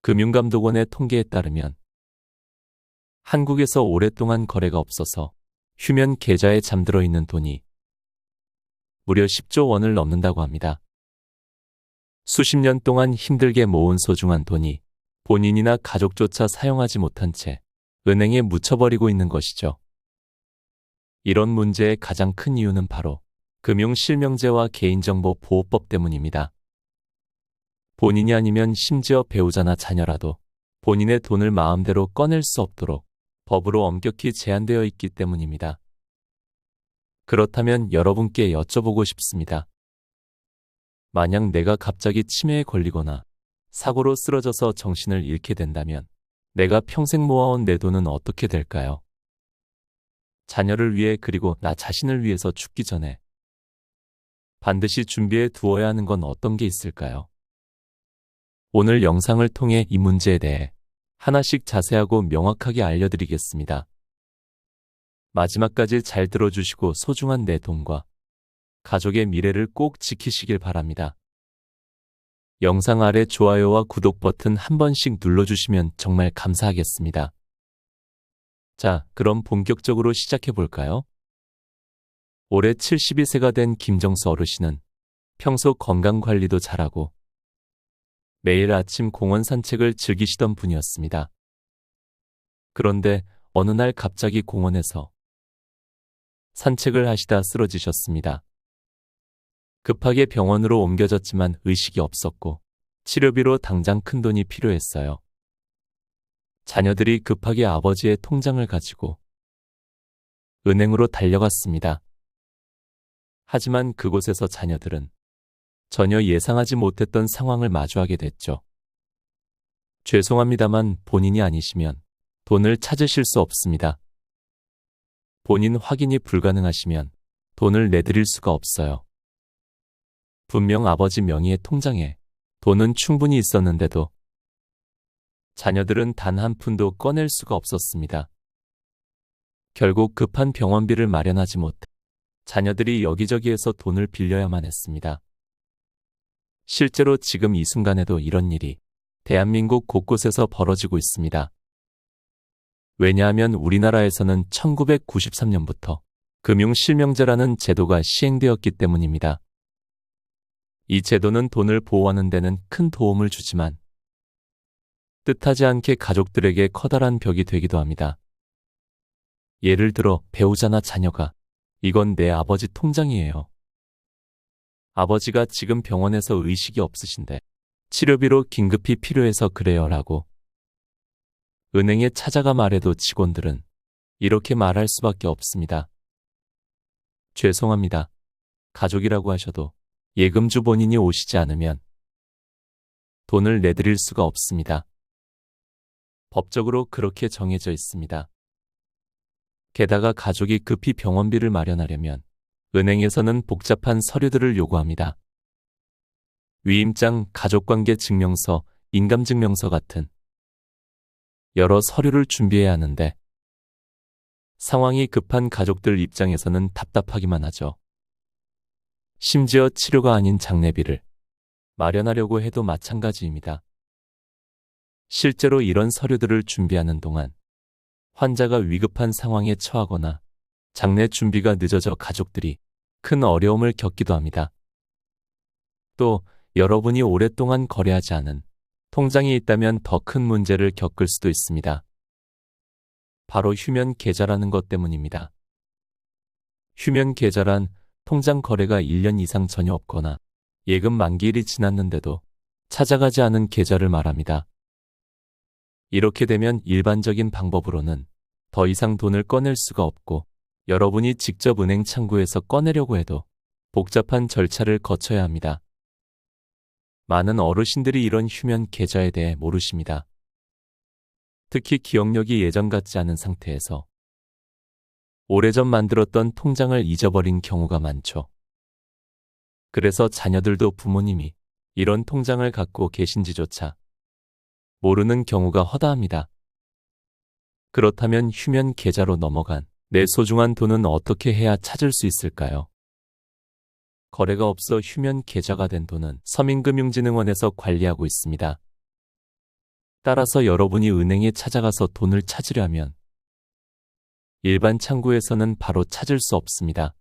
금융감독원의 통계에 따르면 한국에서 오랫동안 거래가 없어서 휴면 계좌에 잠들어 있는 돈이 무려 10조 원을 넘는다고 합니다. 수십 년 동안 힘들게 모은 소중한 돈이 본인이나 가족조차 사용하지 못한 채 은행에 묻혀버리고 있는 것이죠. 이런 문제의 가장 큰 이유는 바로 금융실명제와 개인정보보호법 때문입니다. 본인이 아니면 심지어 배우자나 자녀라도 본인의 돈을 마음대로 꺼낼 수 없도록 법으로 엄격히 제한되어 있기 때문입니다. 그렇다면 여러분께 여쭤보고 싶습니다. 만약 내가 갑자기 치매에 걸리거나 사고로 쓰러져서 정신을 잃게 된다면 내가 평생 모아온 내 돈은 어떻게 될까요? 자녀를 위해 그리고 나 자신을 위해서 죽기 전에 반드시 준비해 두어야 하는 건 어떤 게 있을까요? 오늘 영상을 통해 이 문제에 대해 하나씩 자세하고 명확하게 알려드리겠습니다. 마지막까지 잘 들어주시고 소중한 내 돈과 가족의 미래를 꼭 지키시길 바랍니다. 영상 아래 좋아요와 구독 버튼 한 번씩 눌러주시면 정말 감사하겠습니다. 자, 그럼 본격적으로 시작해 볼까요? 올해 72세가 된 김정수 어르신은 평소 건강관리도 잘하고 매일 아침 공원 산책을 즐기시던 분이었습니다. 그런데 어느 날 갑자기 공원에서 산책을 하시다 쓰러지셨습니다. 급하게 병원으로 옮겨졌지만 의식이 없었고 치료비로 당장 큰 돈이 필요했어요. 자녀들이 급하게 아버지의 통장을 가지고 은행으로 달려갔습니다. 하지만 그곳에서 자녀들은 전혀 예상하지 못했던 상황을 마주하게 됐죠. 죄송합니다만 본인이 아니시면 돈을 찾으실 수 없습니다. 본인 확인이 불가능하시면 돈을 내드릴 수가 없어요. 분명 아버지 명의의 통장에 돈은 충분히 있었는데도 자녀들은 단 한 푼도 꺼낼 수가 없었습니다. 결국 급한 병원비를 마련하지 못해 자녀들이 여기저기에서 돈을 빌려야만 했습니다. 실제로 지금 이 순간에도 이런 일이 대한민국 곳곳에서 벌어지고 있습니다. 왜냐하면 우리나라에서는 1993년부터 금융실명제라는 제도가 시행되었기 때문입니다. 이 제도는 돈을 보호하는 데는 큰 도움을 주지만 뜻하지 않게 가족들에게 커다란 벽이 되기도 합니다. 예를 들어 배우자나 자녀가 이건 내 아버지 통장이에요. 아버지가 지금 병원에서 의식이 없으신데 치료비로 긴급히 필요해서 그래요 라고 은행에 찾아가 말해도 직원들은 이렇게 말할 수밖에 없습니다. 죄송합니다. 가족이라고 하셔도 예금주 본인이 오시지 않으면 돈을 내드릴 수가 없습니다. 법적으로 그렇게 정해져 있습니다. 게다가 가족이 급히 병원비를 마련하려면 은행에서는 복잡한 서류들을 요구합니다. 위임장, 가족관계 증명서, 인감증명서 같은 여러 서류를 준비해야 하는데 상황이 급한 가족들 입장에서는 답답하기만 하죠. 심지어 치료가 아닌 장례비를 마련하려고 해도 마찬가지입니다. 실제로 이런 서류들을 준비하는 동안 환자가 위급한 상황에 처하거나 장례 준비가 늦어져 가족들이 큰 어려움을 겪기도 합니다. 또 여러분이 오랫동안 거래하지 않은 통장이 있다면 더 큰 문제를 겪을 수도 있습니다. 바로 휴면 계좌라는 것 때문입니다. 휴면 계좌란 통장 거래가 1년 이상 전혀 없거나 예금 만기일이 지났는데도 찾아가지 않은 계좌를 말합니다. 이렇게 되면 일반적인 방법으로는 더 이상 돈을 꺼낼 수가 없고 여러분이 직접 은행 창구에서 꺼내려고 해도 복잡한 절차를 거쳐야 합니다. 많은 어르신들이 이런 휴면 계좌에 대해 모르십니다. 특히 기억력이 예전 같지 않은 상태에서 오래전 만들었던 통장을 잊어버린 경우가 많죠. 그래서 자녀들도 부모님이 이런 통장을 갖고 계신지조차 모르는 경우가 허다합니다. 그렇다면 휴면 계좌로 넘어간 내 소중한 돈은 어떻게 해야 찾을 수 있을까요? 거래가 없어 휴면 계좌가 된 돈은 서민금융진흥원에서 관리하고 있습니다. 따라서 여러분이 은행에 찾아가서 돈을 찾으려면 일반 창구에서는 바로 찾을 수 없습니다.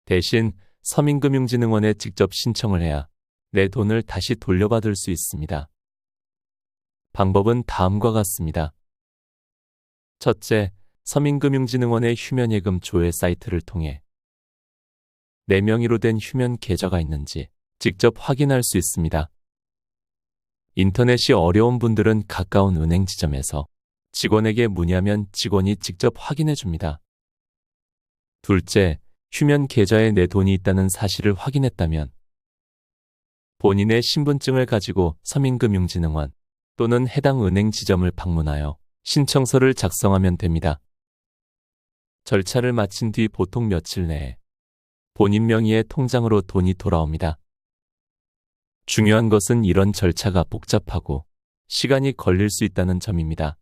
대신 서민금융진흥원에 직접 신청을 해야 내 돈을 다시 돌려받을 수 있습니다. 방법은 다음과 같습니다. 첫째, 서민금융진흥원의 휴면예금 조회 사이트를 통해 내 명의로 된 휴면 계좌가 있는지 직접 확인할 수 있습니다. 인터넷이 어려운 분들은 가까운 은행 지점에서 직원에게 문의하면 직원이 직접 확인해 줍니다. 둘째, 휴면 계좌에 내 돈이 있다는 사실을 확인했다면 본인의 신분증을 가지고 서민금융진흥원 또는 해당 은행 지점을 방문하여 신청서를 작성하면 됩니다. 절차를 마친 뒤 보통 며칠 내에 본인 명의의 통장으로 돈이 돌아옵니다. 중요한 것은 이런 절차가 복잡하고 시간이 걸릴 수 있다는 점입니다.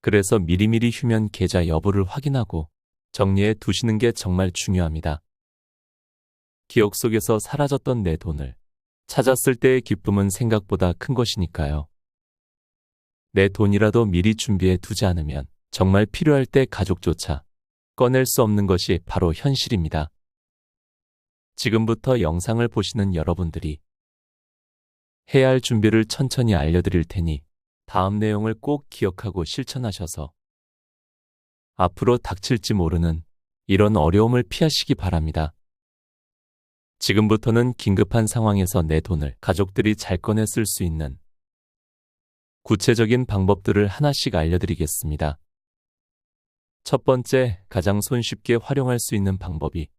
그래서 미리미리 휴면 계좌 여부를 확인하고 정리해 두시는 게 정말 중요합니다. 기억 속에서 사라졌던 내 돈을 찾았을 때의 기쁨은 생각보다 큰 것이니까요. 내 돈이라도 미리 준비해 두지 않으면 정말 필요할 때 가족조차 꺼낼 수 없는 것이 바로 현실입니다. 지금부터 영상을 보시는 여러분들이 해야 할 준비를 천천히 알려드릴 테니 다음 내용을 꼭 기억하고 실천하셔서 앞으로 닥칠지 모르는 이런 어려움을 피하시기 바랍니다. 지금부터는 긴급한 상황에서 내 돈을 가족들이 잘 꺼내 쓸 수 있는 구체적인 방법들을 하나씩 알려드리겠습니다. 첫 번째, 가장 손쉽게 활용할 수 있는 방법이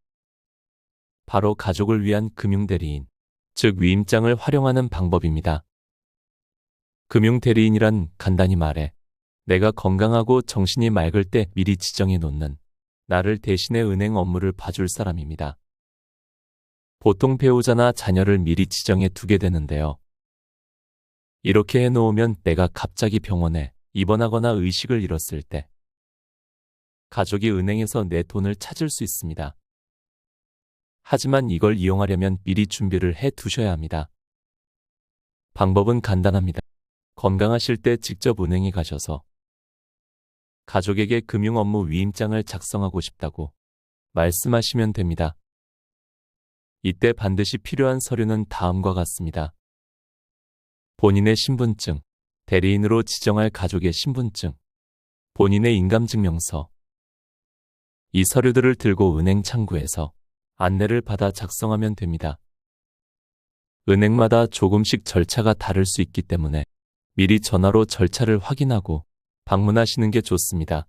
바로 가족을 위한 금융대리인, 즉 위임장을 활용하는 방법입니다. 금융대리인이란 간단히 말해 내가 건강하고 정신이 맑을 때 미리 지정해 놓는 나를 대신해 은행 업무를 봐줄 사람입니다. 보통 배우자나 자녀를 미리 지정해 두게 되는데요. 이렇게 해놓으면 내가 갑자기 병원에 입원하거나 의식을 잃었을 때 가족이 은행에서 내 돈을 찾을 수 있습니다. 하지만 이걸 이용하려면 미리 준비를 해 두셔야 합니다. 방법은 간단합니다. 건강하실 때 직접 은행에 가셔서 가족에게 금융 업무 위임장을 작성하고 싶다고 말씀하시면 됩니다. 이때 반드시 필요한 서류는 다음과 같습니다. 본인의 신분증, 대리인으로 지정할 가족의 신분증, 본인의 인감증명서. 이 서류들을 들고 은행 창구에서 안내를 받아 작성하면 됩니다. 은행마다 조금씩 절차가 다를 수 있기 때문에 미리 전화로 절차를 확인하고 방문하시는 게 좋습니다.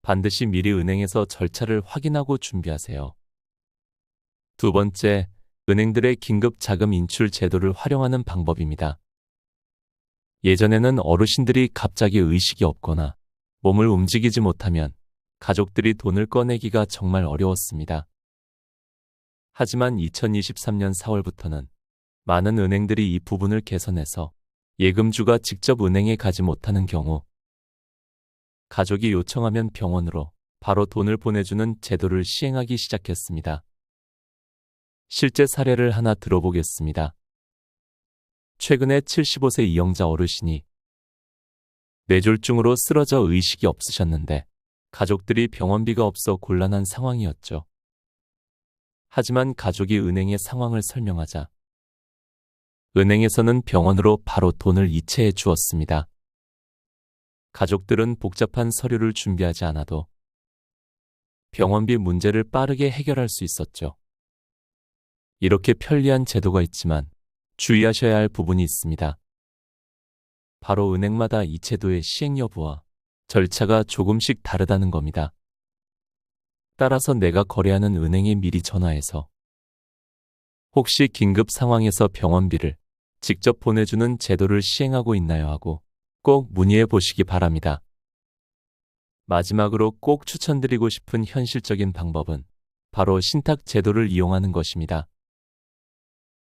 반드시 미리 은행에서 절차를 확인하고 준비하세요. 두 번째, 은행들의 긴급 자금 인출 제도를 활용하는 방법입니다. 예전에는 어르신들이 갑자기 의식이 없거나 몸을 움직이지 못하면 가족들이 돈을 꺼내기가 정말 어려웠습니다. 하지만 2023년 4월부터는 많은 은행들이 이 부분을 개선해서 예금주가 직접 은행에 가지 못하는 경우 가족이 요청하면 병원으로 바로 돈을 보내주는 제도를 시행하기 시작했습니다. 실제 사례를 하나 들어보겠습니다. 최근에 75세 이영자 어르신이 뇌졸중으로 쓰러져 의식이 없으셨는데 가족들이 병원비가 없어 곤란한 상황이었죠. 하지만 가족이 은행에 상황을 설명하자 은행에서는 병원으로 바로 돈을 이체해 주었습니다. 가족들은 복잡한 서류를 준비하지 않아도 병원비 문제를 빠르게 해결할 수 있었죠. 이렇게 편리한 제도가 있지만 주의하셔야 할 부분이 있습니다. 바로 은행마다 이 제도의 시행 여부와 절차가 조금씩 다르다는 겁니다. 따라서 내가 거래하는 은행에 미리 전화해서 혹시 긴급 상황에서 병원비를 직접 보내주는 제도를 시행하고 있나요 하고 꼭 문의해 보시기 바랍니다. 마지막으로 꼭 추천드리고 싶은 현실적인 방법은 바로 신탁 제도를 이용하는 것입니다.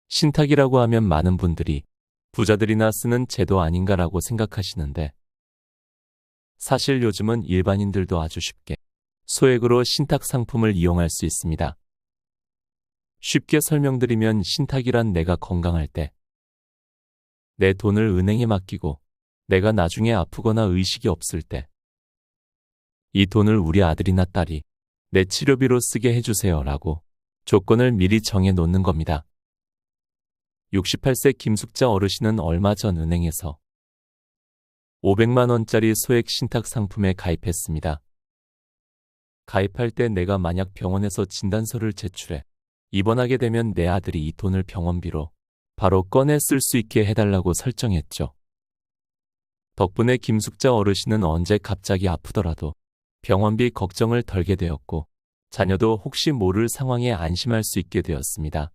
신탁이라고 하면 많은 분들이 부자들이나 쓰는 제도 아닌가라고 생각하시는데 사실 요즘은 일반인들도 아주 쉽게 소액으로 신탁 상품을 이용할 수 있습니다. 쉽게 설명드리면 신탁이란 내가 건강할 때 내 돈을 은행에 맡기고 내가 나중에 아프거나 의식이 없을 때 이 돈을 우리 아들이나 딸이 내 치료비로 쓰게 해주세요 라고 조건을 미리 정해 놓는 겁니다. 68세 김숙자 어르신은 얼마 전 은행에서 500만 원짜리 소액 신탁 상품에 가입했습니다. 가입할 때 내가 만약 병원에서 진단서를 제출해 입원하게 되면 내 아들이 이 돈을 병원비로 바로 꺼내 쓸 수 있게 해달라고 설정했죠. 덕분에 김숙자 어르신은 언제 갑자기 아프더라도 병원비 걱정을 덜게 되었고 자녀도 혹시 모를 상황에 안심할 수 있게 되었습니다.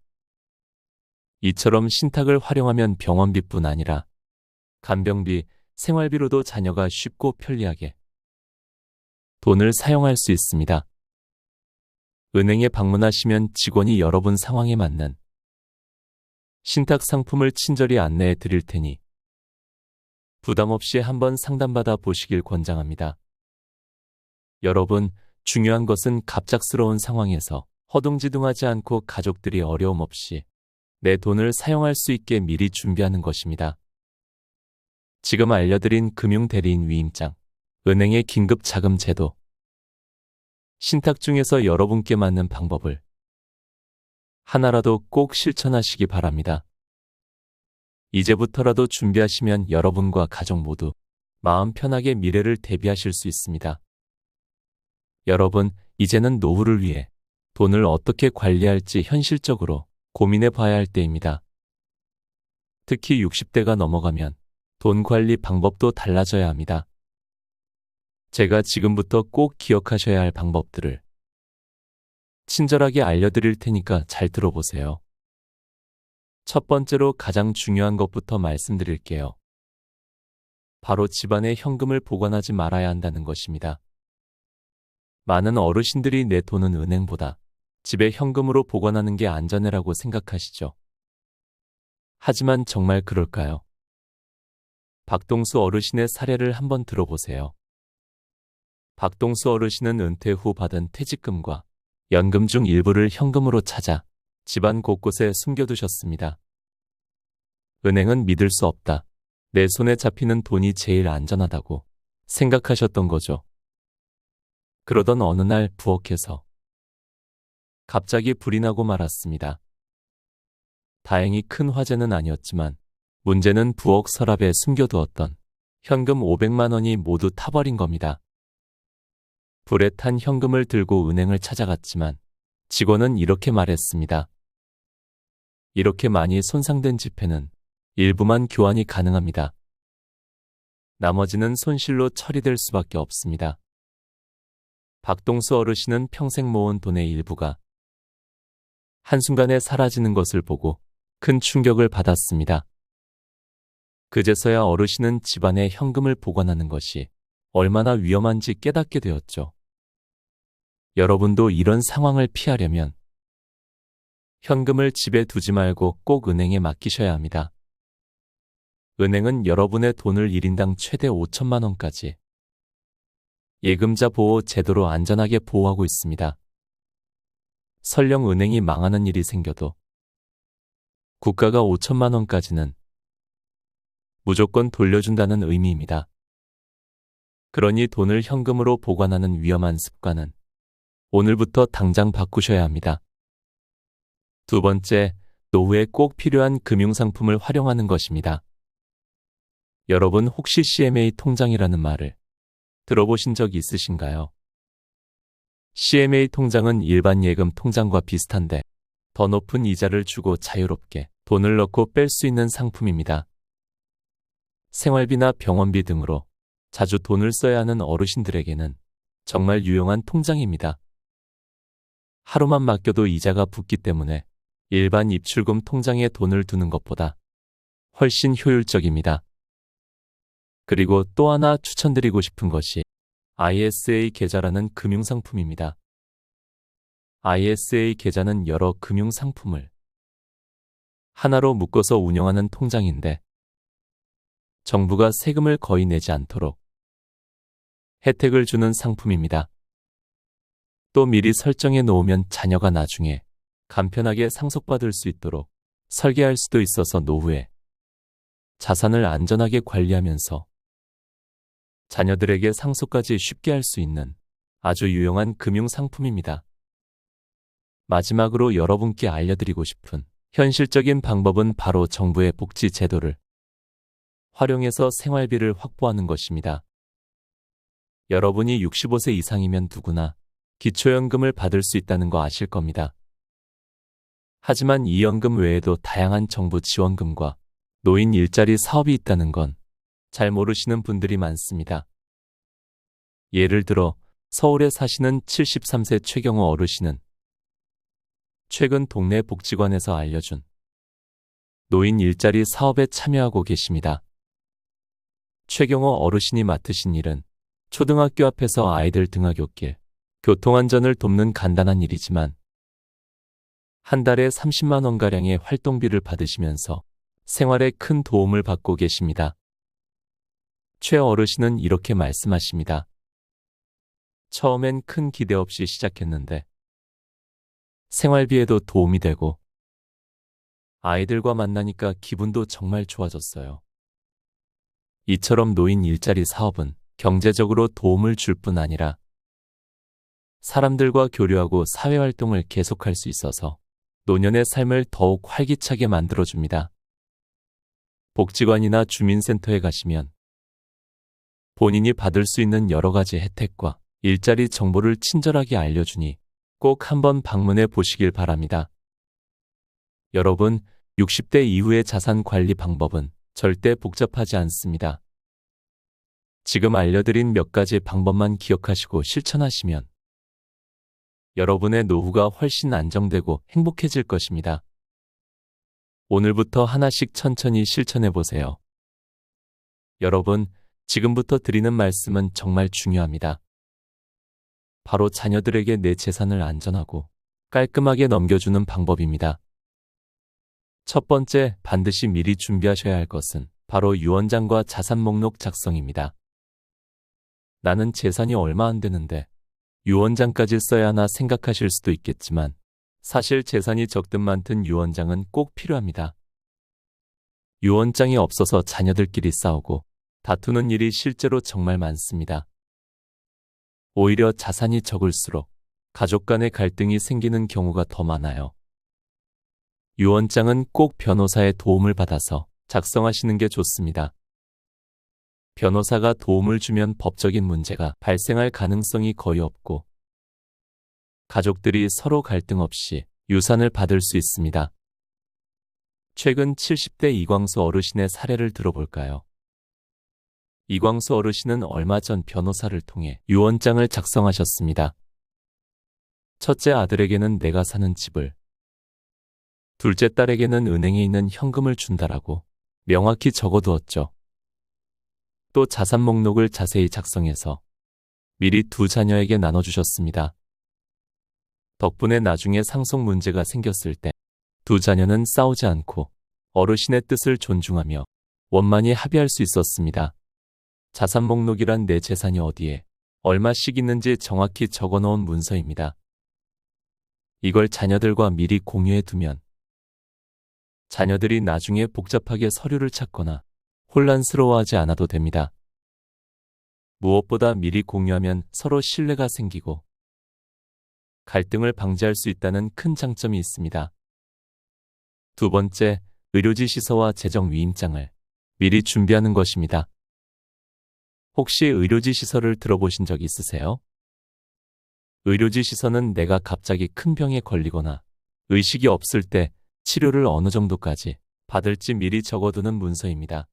이처럼 신탁을 활용하면 병원비뿐 아니라 간병비, 생활비로도 자녀가 쉽고 편리하게 돈을 사용할 수 있습니다. 은행에 방문하시면 직원이 여러분 상황에 맞는 신탁 상품을 친절히 안내해 드릴 테니 부담 없이 한번 상담받아 보시길 권장합니다. 여러분, 중요한 것은 갑작스러운 상황에서 허둥지둥하지 않고 가족들이 어려움 없이 내 돈을 사용할 수 있게 미리 준비하는 것입니다. 지금 알려드린 금융대리인 위임장, 은행의 긴급자금 제도, 신탁 중에서 여러분께 맞는 방법을 하나라도 꼭 실천하시기 바랍니다. 이제부터라도 준비하시면 여러분과 가족 모두 마음 편하게 미래를 대비하실 수 있습니다. 여러분, 이제는 노후를 위해 돈을 어떻게 관리할지 현실적으로 고민해 봐야 할 때입니다. 특히 60대가 넘어가면 돈 관리 방법도 달라져야 합니다. 제가 지금부터 꼭 기억하셔야 할 방법들을 친절하게 알려드릴 테니까 잘 들어보세요. 첫 번째로 가장 중요한 것부터 말씀드릴게요. 바로 집안에 현금을 보관하지 말아야 한다는 것입니다. 많은 어르신들이 내 돈은 은행보다 집에 현금으로 보관하는 게 안전해라고 생각하시죠. 하지만 정말 그럴까요? 박동수 어르신의 사례를 한번 들어보세요. 박동수 어르신은 은퇴 후 받은 퇴직금과 연금 중 일부를 현금으로 찾아 집안 곳곳에 숨겨두셨습니다. 은행은 믿을 수 없다. 내 손에 잡히는 돈이 제일 안전하다고 생각하셨던 거죠. 그러던 어느 날 부엌에서 갑자기 불이 나고 말았습니다. 다행히 큰 화재는 아니었지만 문제는 부엌 서랍에 숨겨두었던 현금 500만 원이 모두 타버린 겁니다. 불에 탄 현금을 들고 은행을 찾아갔지만 직원은 이렇게 말했습니다. 이렇게 많이 손상된 지폐는 일부만 교환이 가능합니다. 나머지는 손실로 처리될 수밖에 없습니다. 박동수 어르신은 평생 모은 돈의 일부가 한순간에 사라지는 것을 보고 큰 충격을 받았습니다. 그제서야 어르신은 집안에 현금을 보관하는 것이 얼마나 위험한지 깨닫게 되었죠. 여러분도 이런 상황을 피하려면 현금을 집에 두지 말고 꼭 은행에 맡기셔야 합니다. 은행은 여러분의 돈을 1인당 최대 5천만 원까지 예금자 보호 제도로 안전하게 보호하고 있습니다. 설령 은행이 망하는 일이 생겨도 국가가 5천만 원까지는 무조건 돌려준다는 의미입니다. 그러니 돈을 현금으로 보관하는 위험한 습관은 오늘부터 당장 바꾸셔야 합니다. 두 번째, 노후에 꼭 필요한 금융상품을 활용하는 것입니다. 여러분 혹시 CMA 통장이라는 말을 들어보신 적 있으신가요? CMA 통장은 일반 예금 통장과 비슷한데 더 높은 이자를 주고 자유롭게 돈을 넣고 뺄 수 있는 상품입니다. 생활비나 병원비 등으로 자주 돈을 써야 하는 어르신들에게는 정말 유용한 통장입니다. 하루만 맡겨도 이자가 붙기 때문에 일반 입출금 통장에 돈을 두는 것보다 훨씬 효율적입니다. 그리고 또 하나 추천드리고 싶은 것이 ISA 계좌라는 금융상품입니다. ISA 계좌는 여러 금융상품을 하나로 묶어서 운영하는 통장인데 정부가 세금을 거의 내지 않도록 혜택을 주는 상품입니다. 또 미리 설정해 놓으면 자녀가 나중에 간편하게 상속받을 수 있도록 설계할 수도 있어서 노후에 자산을 안전하게 관리하면서 자녀들에게 상속까지 쉽게 할 수 있는 아주 유용한 금융 상품입니다. 마지막으로 여러분께 알려드리고 싶은 현실적인 방법은 바로 정부의 복지 제도를 활용해서 생활비를 확보하는 것입니다. 여러분이 65세 이상이면 누구나 기초연금을 받을 수 있다는 거 아실 겁니다. 하지만 이 연금 외에도 다양한 정부 지원금과 노인 일자리 사업이 있다는 건 잘 모르시는 분들이 많습니다. 예를 들어 서울에 사시는 73세 최경호 어르신은 최근 동네 복지관에서 알려준 노인 일자리 사업에 참여하고 계십니다. 최경호 어르신이 맡으신 일은 초등학교 앞에서 아이들 등하굣길, 교통안전을 돕는 간단한 일이지만 한 달에 30만 원가량의 활동비를 받으시면서 생활에 큰 도움을 받고 계십니다. 최 어르신은 이렇게 말씀하십니다. 처음엔 큰 기대 없이 시작했는데 생활비에도 도움이 되고 아이들과 만나니까 기분도 정말 좋아졌어요. 이처럼 노인 일자리 사업은 경제적으로 도움을 줄 뿐 아니라 사람들과 교류하고 사회활동을 계속할 수 있어서 노년의 삶을 더욱 활기차게 만들어줍니다. 복지관이나 주민센터에 가시면 본인이 받을 수 있는 여러 가지 혜택과 일자리 정보를 친절하게 알려주니 꼭 한번 방문해 보시길 바랍니다. 여러분, 60대 이후의 자산 관리 방법은 절대 복잡하지 않습니다. 지금 알려드린 몇 가지 방법만 기억하시고 실천하시면 여러분의 노후가 훨씬 안정되고 행복해질 것입니다. 오늘부터 하나씩 천천히 실천해 보세요. 여러분, 지금부터 드리는 말씀은 정말 중요합니다. 바로 자녀들에게 내 재산을 안전하고 깔끔하게 넘겨주는 방법입니다. 첫 번째, 반드시 미리 준비하셔야 할 것은 바로 유언장과 자산 목록 작성입니다. 나는 재산이 얼마 안 되는데 유언장까지 써야 하나 생각하실 수도 있겠지만 사실 재산이 적든 많든 유언장은 꼭 필요합니다. 유언장이 없어서 자녀들끼리 싸우고 다투는 일이 실제로 정말 많습니다. 오히려 자산이 적을수록 가족 간의 갈등이 생기는 경우가 더 많아요. 유언장은 꼭 변호사의 도움을 받아서 작성하시는 게 좋습니다. 변호사가 도움을 주면 법적인 문제가 발생할 가능성이 거의 없고 가족들이 서로 갈등 없이 유산을 받을 수 있습니다. 최근 70대 이광수 어르신의 사례를 들어볼까요? 이광수 어르신은 얼마 전 변호사를 통해 유언장을 작성하셨습니다. 첫째 아들에게는 내가 사는 집을, 둘째 딸에게는 은행에 있는 현금을 준다라고 명확히 적어두었죠. 또 자산 목록을 자세히 작성해서 미리 두 자녀에게 나눠주셨습니다. 덕분에 나중에 상속 문제가 생겼을 때 두 자녀는 싸우지 않고 어르신의 뜻을 존중하며 원만히 합의할 수 있었습니다. 자산 목록이란 내 재산이 어디에 얼마씩 있는지 정확히 적어놓은 문서입니다. 이걸 자녀들과 미리 공유해 두면 자녀들이 나중에 복잡하게 서류를 찾거나 혼란스러워하지 않아도 됩니다. 무엇보다 미리 공유하면 서로 신뢰가 생기고 갈등을 방지할 수 있다는 큰 장점이 있습니다. 두 번째, 의료지 시서와 재정위임장을 미리 준비하는 것입니다. 혹시 의료지 시서를 들어보신 적 있으세요? 의료지 시서는 내가 갑자기 큰 병에 걸리거나 의식이 없을 때 치료를 어느 정도까지 받을지 미리 적어두는 문서입니다.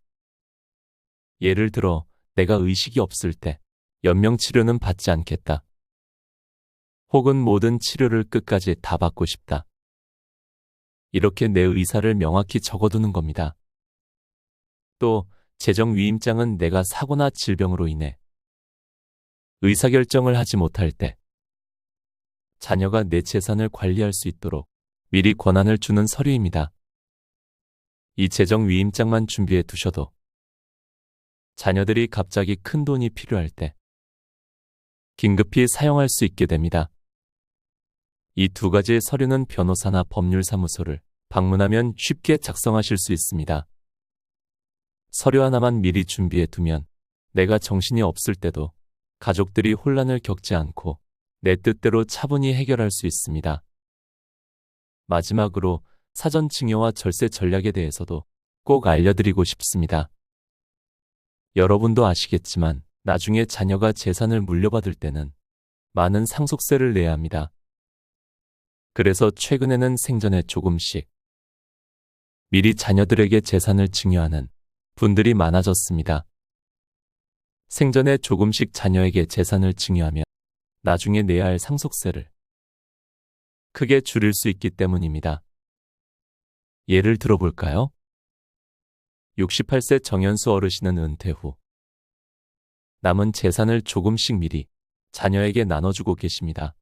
예를 들어 내가 의식이 없을 때 연명치료는 받지 않겠다. 혹은 모든 치료를 끝까지 다 받고 싶다. 이렇게 내 의사를 명확히 적어두는 겁니다. 또 재정위임장은 내가 사고나 질병으로 인해 의사결정을 하지 못할 때 자녀가 내 재산을 관리할 수 있도록 미리 권한을 주는 서류입니다. 이 재정위임장만 준비해 두셔도 자녀들이 갑자기 큰 돈이 필요할 때 긴급히 사용할 수 있게 됩니다. 이 두 가지의 서류는 변호사나 법률사무소를 방문하면 쉽게 작성하실 수 있습니다. 서류 하나만 미리 준비해 두면 내가 정신이 없을 때도 가족들이 혼란을 겪지 않고 내 뜻대로 차분히 해결할 수 있습니다. 마지막으로 사전 증여와 절세 전략에 대해서도 꼭 알려드리고 싶습니다. 여러분도 아시겠지만 나중에 자녀가 재산을 물려받을 때는 많은 상속세를 내야 합니다. 그래서 최근에는 생전에 조금씩 미리 자녀들에게 재산을 증여하는 분들이 많아졌습니다. 생전에 조금씩 자녀에게 재산을 증여하면 나중에 내야 할 상속세를 크게 줄일 수 있기 때문입니다. 예를 들어볼까요? 68세 정연수 어르신은 은퇴 후 남은 재산을 조금씩 미리 자녀에게 나눠주고 계십니다.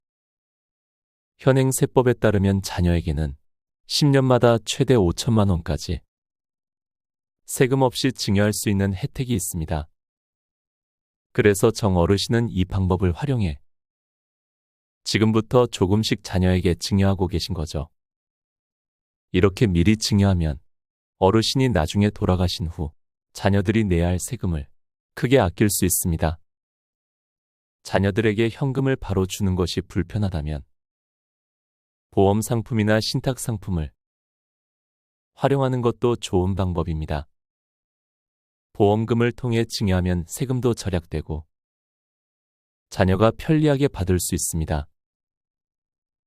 현행 세법에 따르면 자녀에게는 10년마다 최대 5천만 원까지 세금 없이 증여할 수 있는 혜택이 있습니다. 그래서 정 어르신은 이 방법을 활용해 지금부터 조금씩 자녀에게 증여하고 계신 거죠. 이렇게 미리 증여하면 어르신이 나중에 돌아가신 후 자녀들이 내야 할 세금을 크게 아낄 수 있습니다. 자녀들에게 현금을 바로 주는 것이 불편하다면 보험 상품이나 신탁 상품을 활용하는 것도 좋은 방법입니다. 보험금을 통해 증여하면 세금도 절약되고 자녀가 편리하게 받을 수 있습니다.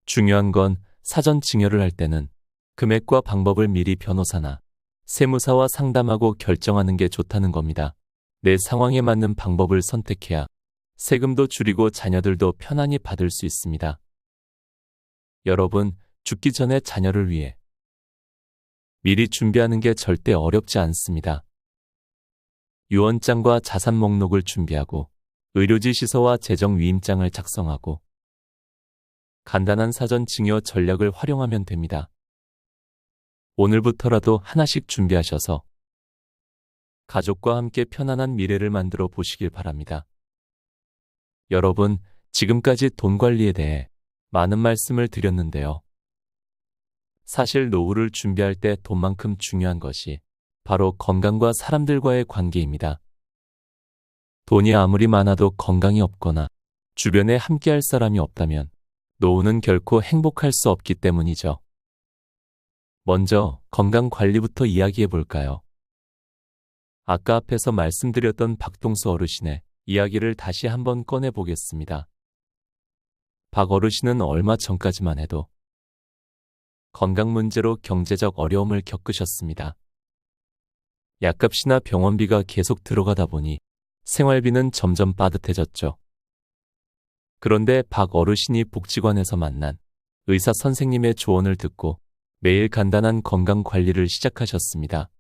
중요한 건 사전 증여를 할 때는 금액과 방법을 미리 변호사나 세무사와 상담하고 결정하는 게 좋다는 겁니다. 내 상황에 맞는 방법을 선택해야 세금도 줄이고 자녀들도 편안히 받을 수 있습니다. 여러분, 죽기 전에 자녀를 위해 미리 준비하는 게 절대 어렵지 않습니다. 유언장과 자산 목록을 준비하고 의료지 시서와 재정 위임장을 작성하고 간단한 사전 증여 전략을 활용하면 됩니다. 오늘부터라도 하나씩 준비하셔서 가족과 함께 편안한 미래를 만들어 보시길 바랍니다. 여러분, 지금까지 돈 관리에 대해 많은 말씀을 드렸는데요. 사실 노후를 준비할 때 돈만큼 중요한 것이 바로 건강과 사람들과의 관계입니다. 돈이 아무리 많아도 건강이 없거나 주변에 함께할 사람이 없다면 노후는 결코 행복할 수 없기 때문이죠. 먼저 건강 관리부터 이야기해 볼까요? 아까 앞에서 말씀드렸던 박동수 어르신의 이야기를 다시 한번 꺼내 보겠습니다. 박 어르신은 얼마 전까지만 해도 건강 문제로 경제적 어려움을 겪으셨습니다. 약값이나 병원비가 계속 들어가다 보니 생활비는 점점 빠듯해졌죠. 그런데 박 어르신이 복지관에서 만난 의사 선생님의 조언을 듣고 매일 간단한 건강 관리를 시작하셨습니다.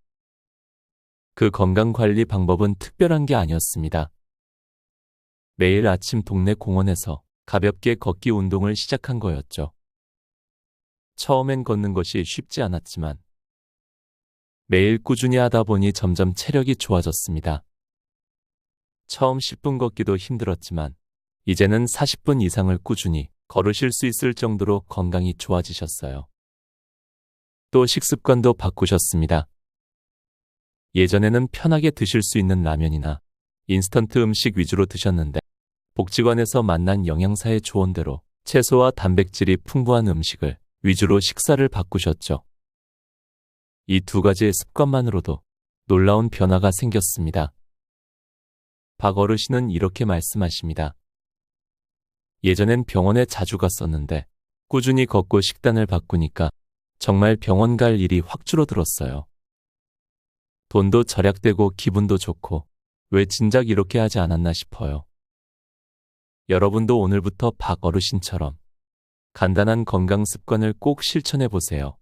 그 건강 관리 방법은 특별한 게 아니었습니다. 매일 아침 동네 공원에서 가볍게 걷기 운동을 시작한 거였죠. 처음엔 걷는 것이 쉽지 않았지만 매일 꾸준히 하다 보니 점점 체력이 좋아졌습니다. 처음 10분 걷기도 힘들었지만 이제는 40분 이상을 꾸준히 걸으실 수 있을 정도로 건강이 좋아지셨어요. 또 식습관도 바꾸셨습니다. 예전에는 편하게 드실 수 있는 라면이나 인스턴트 음식 위주로 드셨는데 복지관에서 만난 영양사의 조언대로 채소와 단백질이 풍부한 음식을 위주로 식사를 바꾸셨죠. 이 두 가지의 습관만으로도 놀라운 변화가 생겼습니다. 박 어르신은 이렇게 말씀하십니다. 예전엔 병원에 자주 갔었는데 꾸준히 걷고 식단을 바꾸니까 정말 병원 갈 일이 확 줄어들었어요. 돈도 절약되고 기분도 좋고 왜 진작 이렇게 하지 않았나 싶어요. 여러분도 오늘부터 박 어르신처럼 간단한 건강 습관을 꼭 실천해 보세요.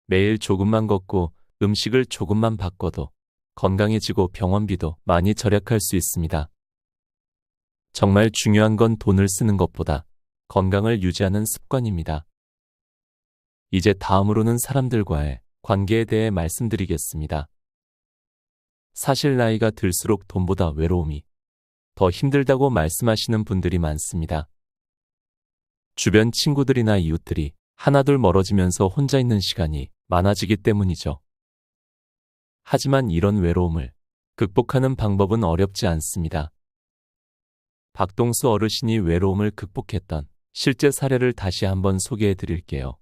매일 조금만 걷고 음식을 조금만 바꿔도 건강해지고 병원비도 많이 절약할 수 있습니다. 정말 중요한 건 돈을 쓰는 것보다 건강을 유지하는 습관입니다. 이제 다음으로는 사람들과의 관계에 대해 말씀드리겠습니다. 사실 나이가 들수록 돈보다 외로움이 더 힘들다고 말씀하시는 분들이 많습니다. 주변 친구들이나 이웃들이 하나둘 멀어지면서 혼자 있는 시간이 많아지기 때문이죠. 하지만 이런 외로움을 극복하는 방법은 어렵지 않습니다. 박동수 어르신이 외로움을 극복했던 실제 사례를 다시 한번 소개해 드릴게요.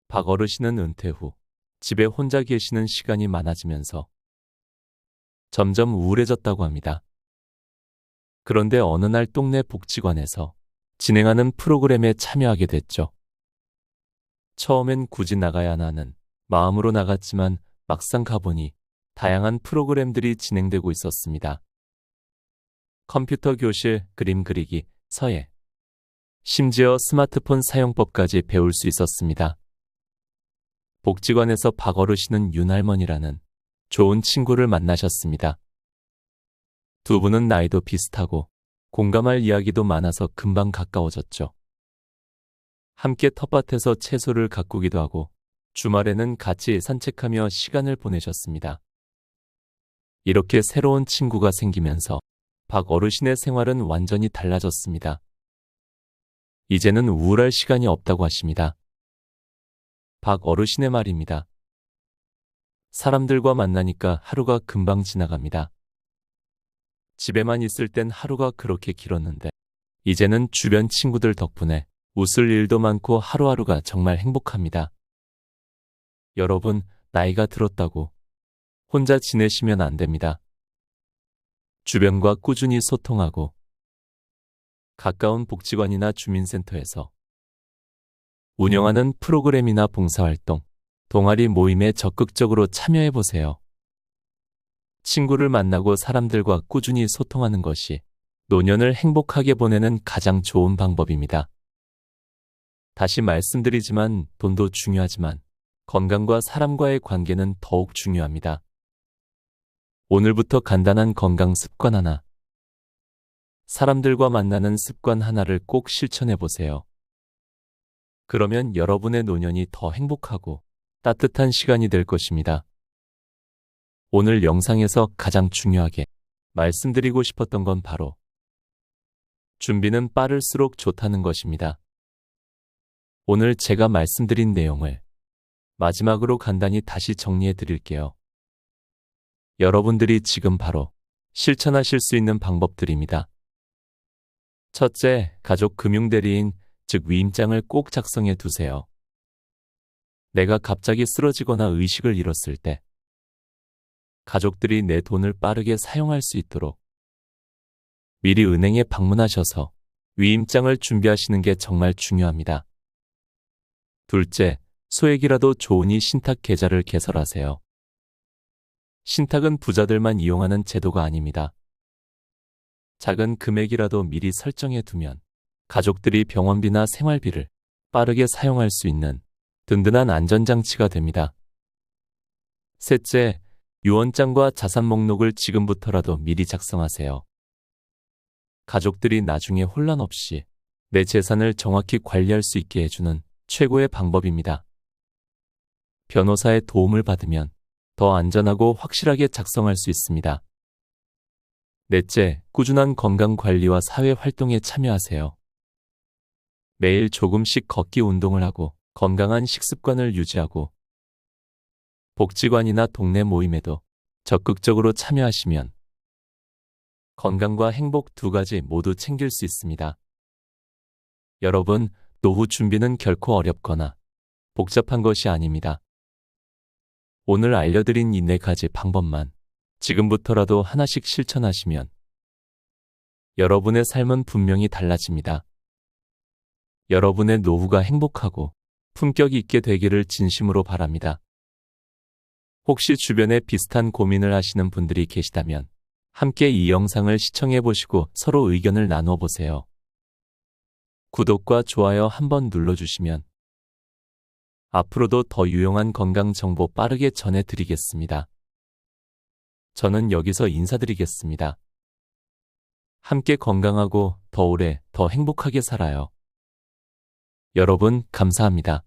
박 어르신은 은퇴 후 집에 혼자 계시는 시간이 많아지면서 점점 우울해졌다고 합니다. 그런데 어느 날 동네 복지관에서 진행하는 프로그램에 참여하게 됐죠. 처음엔 굳이 나가야 하는 마음으로 나갔지만 막상 가보니 다양한 프로그램들이 진행되고 있었습니다. 컴퓨터 교실, 그림 그리기, 서예, 심지어 스마트폰 사용법까지 배울 수 있었습니다. 복지관에서 박 어르신은 윤할머니라는 좋은 친구를 만나셨습니다. 두 분은 나이도 비슷하고 공감할 이야기도 많아서 금방 가까워졌죠. 함께 텃밭에서 채소를 가꾸기도 하고 주말에는 같이 산책하며 시간을 보내셨습니다. 이렇게 새로운 친구가 생기면서 박 어르신의 생활은 완전히 달라졌습니다. 이제는 우울할 시간이 없다고 하십니다. 박 어르신의 말입니다. 사람들과 만나니까 하루가 금방 지나갑니다. 집에만 있을 땐 하루가 그렇게 길었는데 이제는 주변 친구들 덕분에 웃을 일도 많고 하루하루가 정말 행복합니다. 여러분, 나이가 들었다고 혼자 지내시면 안 됩니다. 주변과 꾸준히 소통하고 가까운 복지관이나 주민센터에서 운영하는 프로그램이나 봉사활동, 동아리 모임에 적극적으로 참여해 보세요. 친구를 만나고 사람들과 꾸준히 소통하는 것이 노년을 행복하게 보내는 가장 좋은 방법입니다. 다시 말씀드리지만 돈도 중요하지만 건강과 사람과의 관계는 더욱 중요합니다. 오늘부터 간단한 건강 습관 하나, 사람들과 만나는 습관 하나를 꼭 실천해 보세요. 그러면 여러분의 노년이 더 행복하고 따뜻한 시간이 될 것입니다. 오늘 영상에서 가장 중요하게 말씀드리고 싶었던 건 바로 준비는 빠를수록 좋다는 것입니다. 오늘 제가 말씀드린 내용을 마지막으로 간단히 다시 정리해 드릴게요. 여러분들이 지금 바로 실천하실 수 있는 방법들입니다. 첫째, 가족 금융대리인, 즉 위임장을 꼭 작성해 두세요. 내가 갑자기 쓰러지거나 의식을 잃었을 때 가족들이 내 돈을 빠르게 사용할 수 있도록 미리 은행에 방문하셔서 위임장을 준비하시는 게 정말 중요합니다. 둘째, 소액이라도 좋으니 신탁 계좌를 개설하세요. 신탁은 부자들만 이용하는 제도가 아닙니다. 작은 금액이라도 미리 설정해 두면 가족들이 병원비나 생활비를 빠르게 사용할 수 있는 든든한 안전장치가 됩니다. 셋째, 유언장과 자산 목록을 지금부터라도 미리 작성하세요. 가족들이 나중에 혼란 없이 내 재산을 정확히 관리할 수 있게 해주는 최고의 방법입니다. 변호사의 도움을 받으면 더 안전하고 확실하게 작성할 수 있습니다. 넷째, 꾸준한 건강 관리와 사회 활동에 참여하세요. 매일 조금씩 걷기 운동을 하고 건강한 식습관을 유지하고 복지관이나 동네 모임에도 적극적으로 참여하시면 건강과 행복 두 가지 모두 챙길 수 있습니다. 여러분, 노후 준비는 결코 어렵거나 복잡한 것이 아닙니다. 오늘 알려드린 이 네 가지 방법만 지금부터라도 하나씩 실천하시면 여러분의 삶은 분명히 달라집니다. 여러분의 노후가 행복하고 품격 있게 되기를 진심으로 바랍니다. 혹시 주변에 비슷한 고민을 하시는 분들이 계시다면 함께 이 영상을 시청해 보시고 서로 의견을 나누어 보세요. 구독과 좋아요 한번 눌러주시면 앞으로도 더 유용한 건강 정보 빠르게 전해드리겠습니다. 저는 여기서 인사드리겠습니다. 함께 건강하고 더 오래, 더 행복하게 살아요. 여러분, 감사합니다.